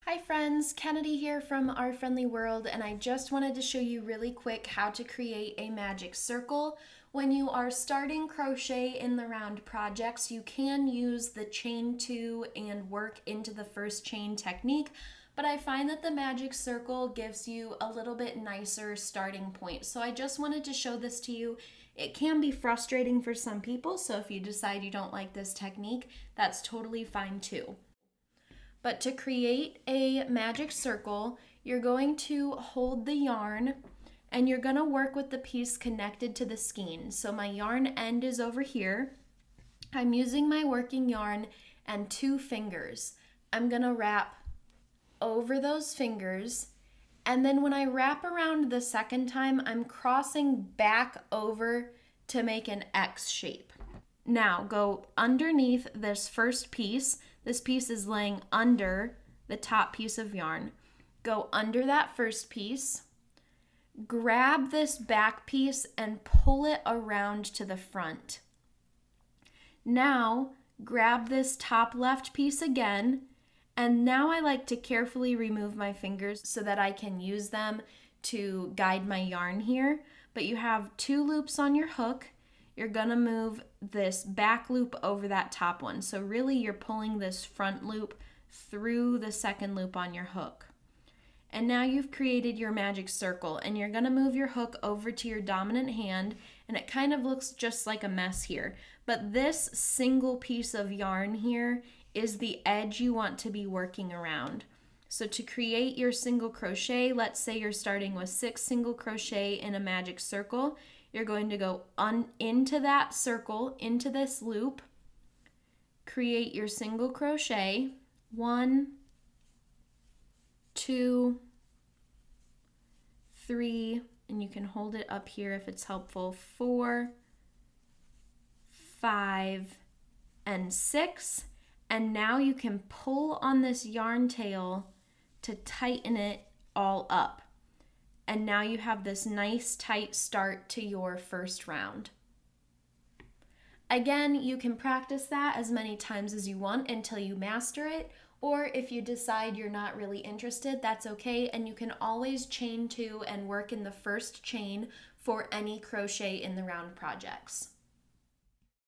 Hi friends, Kennedy here from Our Friendly World, and I just wanted to show you really quick how to create a magic circle. When you are starting crochet in the round projects, you can use the chain two and work into the first chain technique, but I find that the magic circle gives you a little bit nicer starting point. So I just wanted to show this to you. It can be frustrating for some people, so if you decide you don't like this technique, that's totally fine too. But to create a magic circle, you're going to hold the yarn and you're going to work with the piece connected to the skein. So my yarn end is over here. I'm using my working yarn and 2 fingers. I'm going to wrap over those fingers, and then when I wrap around the second time, I'm crossing back over to make an X shape. Now go underneath this first piece. This piece is laying under the top piece of yarn. Go under that first piece, grab this back piece and pull it around to the front. Now grab this top left piece again, and now I like to carefully remove my fingers so that I can use them to guide my yarn here. But you have 2 loops on your hook. You're gonna move this back loop over that top one. So really you're pulling this front loop through the second loop on your hook. And now you've created your magic circle, and you're gonna move your hook over to your dominant hand, and it kind of looks just like a mess here. But this single piece of yarn here is the edge you want to be working around. So to create your single crochet, let's say you're starting with 6 single crochet in a magic circle, you're going to go into that circle, into this loop, create your single crochet, 1, 2, 3, and you can hold it up here if it's helpful, 4, 5, and 6. And now you can pull on this yarn tail to tighten it all up. And now you have this nice tight start to your first round. Again, you can practice that as many times as you want until you master it, or if you decide you're not really interested, that's okay, and you can always chain 2 and work in the first chain for any crochet in the round projects.